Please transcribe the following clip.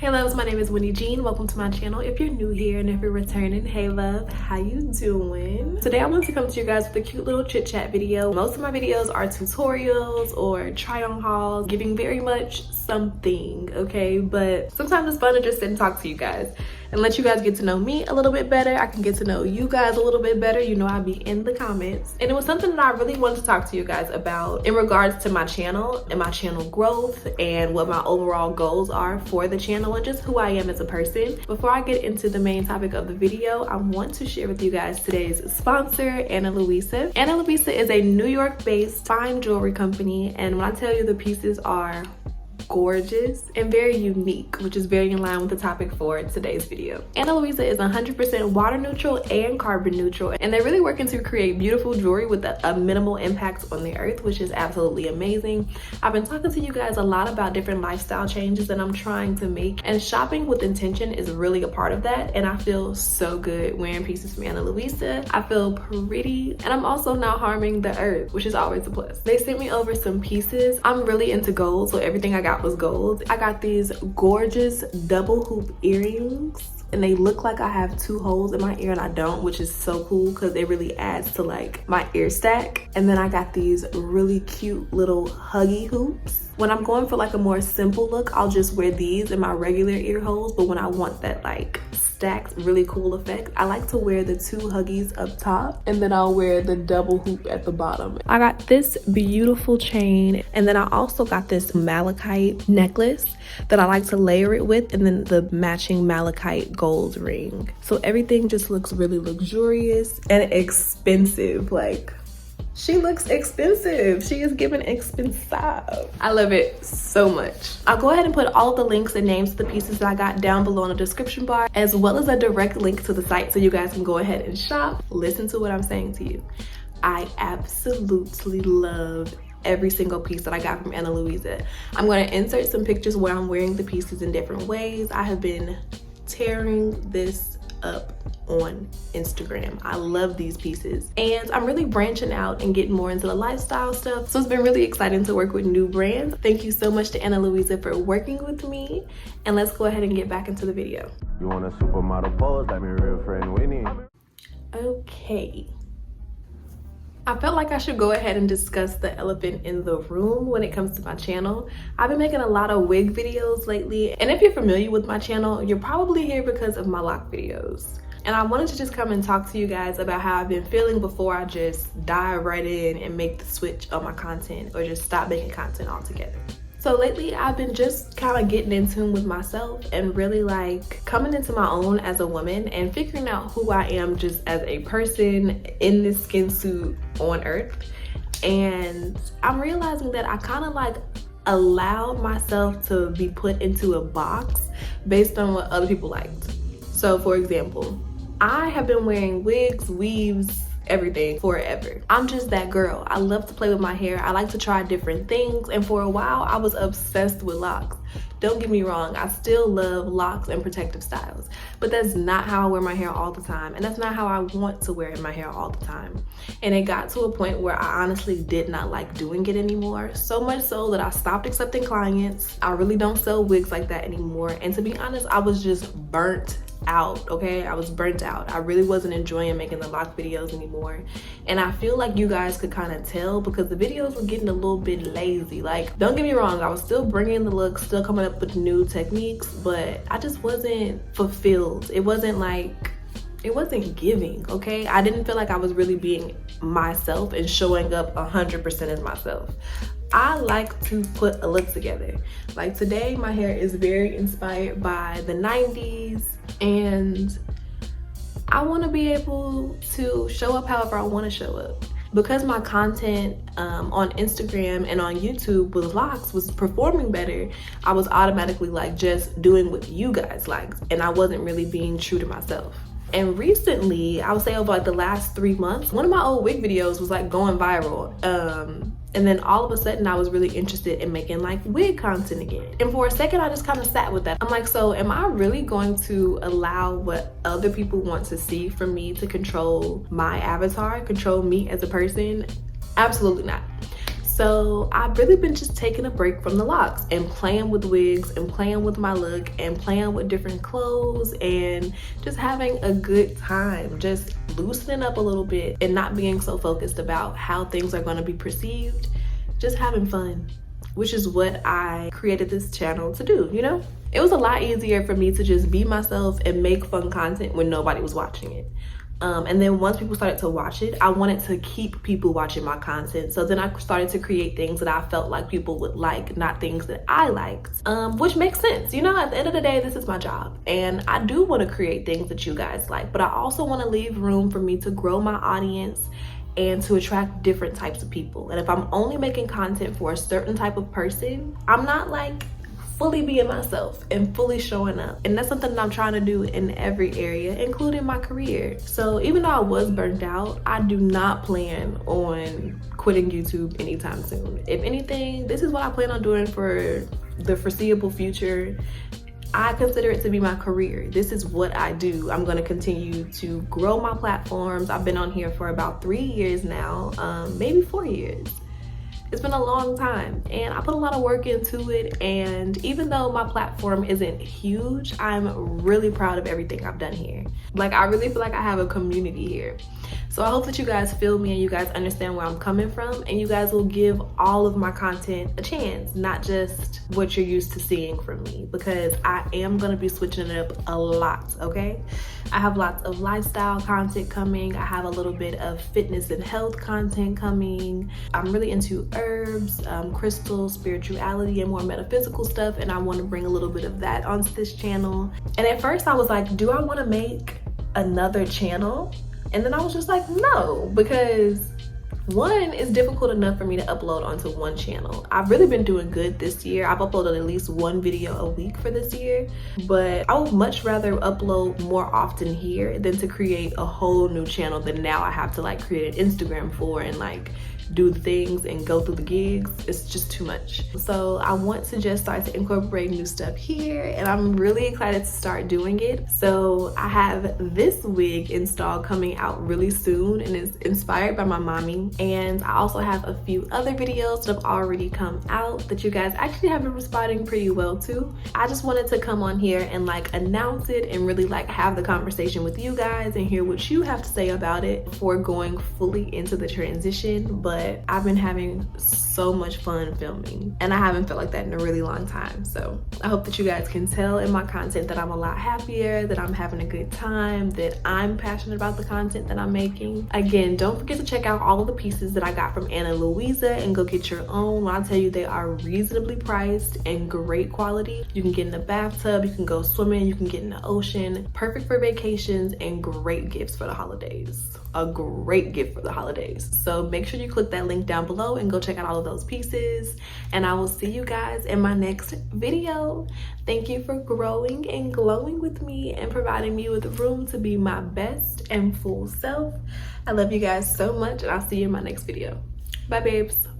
Hey loves, my name is Wynnejean. Welcome to my channel. If you're new here and if you're returning, hey love, how you doing? Today I want to come to you guys with a cute little chit chat video. Most of my videos are tutorials or try on hauls, giving very much something, okay? But sometimes it's fun to just sit and talk to you guys and let you guys get to know me a little bit better. I can get to know you guys a little bit better. You know, I'll be in the comments. And it was something that I really wanted to talk to you guys about in regards to my channel and my channel growth and what my overall goals are for the channel and just who I am as a person. Before I get into the main topic of the video, I want to share with you guys today's sponsor, Ana Luisa. Ana Luisa is a New York-based fine jewelry company, and when I tell you the pieces are gorgeous and very unique, which is very in line with the topic for today's video. Ana Luisa is 100% water neutral and carbon neutral, and they're really working to create beautiful jewelry with a minimal impact on the earth, which is absolutely amazing. I've been talking to you guys a lot about different lifestyle changes that I'm trying to make, and shopping with intention is really a part of that. And I feel so good wearing pieces from Ana Luisa. I feel pretty, and I'm also not harming the earth, which is always a plus. They sent me over some pieces. I'm really into gold, so everything I got was gold. I got these gorgeous double hoop earrings, and they look like I have two holes in my ear and I don't, which is so cool because it really adds to like my ear stack. And then I got these really cute little huggy hoops. When I'm going for like a more simple look, I'll just wear these in my regular ear holes, but when I want that like stacked really cool effect, I like to wear the two huggies up top and then I'll wear the double hoop at the bottom. I got this beautiful chain, and then I also got this malachite necklace that I like to layer it with, and then the matching malachite gold ring. So everything just looks really luxurious and expensive. Like, she looks expensive. She is giving expensive. I love it so much. I'll go ahead and put all of the links and names to the pieces that I got down below in the description bar, as well as a direct link to the site so you guys can go ahead and shop. Listen to what I'm saying to you. I absolutely love every single piece that I got from Ana Luisa. I'm going to insert some pictures where I'm wearing the pieces in different ways. I have been tearing this up on Instagram. I love these pieces, and I'm really branching out and getting more into the lifestyle stuff, so it's been really exciting to work with new brands. Thank you so much to Ana Luisa for working with me, and let's go ahead and get back into the video. You want a supermodel pose like my real friend Wynne? Okay, I felt like I should go ahead and discuss the elephant in the room when it comes to my channel. I've been making a lot of wig videos lately, and if you're familiar with my channel, you're probably here because of my lock videos. And I wanted to just come and talk to you guys about how I've been feeling before I just dive right in and make the switch on my content or just stop making content altogether. So lately I've been just kind of getting in tune with myself and really like coming into my own as a woman and figuring out who I am just as a person in this skin suit on earth. And I'm realizing that I kind of like allowed myself to be put into a box based on what other people liked. So for example, I have been wearing wigs, weaves, everything forever. I'm just that girl. I love to play with my hair. I like to try different things, and for a while I was obsessed with locks. Don't get me wrong, I still love locks and protective styles, but that's not how I wear my hair all the time, and that's not how I want to wear my hair all the time. And it got to a point where I honestly did not like doing it anymore, so much so that I stopped accepting clients. I really don't sell wigs like that anymore, and to be honest, I was just burnt out. Okay, I was burnt out. I really wasn't enjoying making the lock videos anymore, and I feel like you guys could kind of tell because the videos were getting a little bit lazy. Like, don't get me wrong, I was still bringing the look, still coming up with new techniques, but I just wasn't fulfilled. It wasn't giving. Okay, I didn't feel like I was really being myself and showing up 100% as myself. I like to put a look together. Like today, my hair is very inspired by the 90s, and I want to be able to show up however I want to show up. Because my content on Instagram and on YouTube with locks was performing better, I was automatically like just doing what you guys liked, and I wasn't really being true to myself. And recently, I would say over like the last 3 months, one of my old wig videos was like going viral. And then all of a sudden I was really interested in making like wig content again. And for a second, I just kind of sat with that. I'm like, so am I really going to allow what other people want to see from me to control my avatar, control me as a person? Absolutely not. So I've really been just taking a break from the locks and playing with wigs and playing with my look and playing with different clothes and just having a good time, just loosening up a little bit and not being so focused about how things are going to be perceived, just having fun, which is what I created this channel to do, you know? It was a lot easier for me to just be myself and make fun content when nobody was watching it. And then once people started to watch it, I wanted to keep people watching my content. So then I started to create things that I felt like people would like, not things that I liked, which makes sense. You know, at the end of the day, this is my job. And I do want to create things that you guys like, but I also want to leave room for me to grow my audience and to attract different types of people. And if I'm only making content for a certain type of person, I'm not like fully being myself and fully showing up. And that's something that I'm trying to do in every area, including my career. So even though I was burnt out, I do not plan on quitting YouTube anytime soon. If anything, this is what I plan on doing for the foreseeable future. I consider it to be my career. This is what I do. I'm going to continue to grow my platforms. I've been on here for about 3 years now, maybe 4 years. It's been a long time and I put a lot of work into it, and even though my platform isn't huge, I'm really proud of everything I've done here. Like, I really feel like I have a community here. So I hope that you guys feel me and you guys understand where I'm coming from, and you guys will give all of my content a chance, not just what you're used to seeing from me, because I am gonna be switching it up a lot, okay? I have lots of lifestyle content coming. I have a little bit of fitness and health content coming. I'm really into herbs, crystals, spirituality, and more metaphysical stuff, and I want to bring a little bit of that onto this channel. And at first I was like, do I want to make another channel? And then I was just like, no, because one, it's difficult enough for me to upload onto one channel. I've really been doing good this year. I've uploaded at least one video a week for this year, but I would much rather upload more often here than to create a whole new channel that now I have to like create an Instagram for and like do the things and go through the gigs. It's just too much. So I want to just start to incorporate new stuff here, and I'm really excited to start doing it. So I have this wig installed coming out really soon, and it's inspired by my mommy. And I also have a few other videos that have already come out that you guys actually have been responding pretty well to. I just wanted to come on here and like announce it and really like have the conversation with you guys and hear what you have to say about it before going fully into the transition. But I've been having so much fun filming, and I haven't felt like that in a really long time. So I hope that you guys can tell in my content that I'm a lot happier, that I'm having a good time, that I'm passionate about the content that I'm making. Again, don't forget to check out all of the pieces that I got from Ana Luisa and go get your own. When I tell you they are reasonably priced and great quality. You can get in the bathtub, you can go swimming, you can get in the ocean. Perfect for vacations and great gifts for the holidays. A great gift for the holidays. So make sure you click that link down below and go check out all of those pieces, and I will see you guys in my next video. Thank you for growing and glowing with me and providing me with room to be my best and full self. I love you guys so much, and I'll see you in my next video. Bye babes.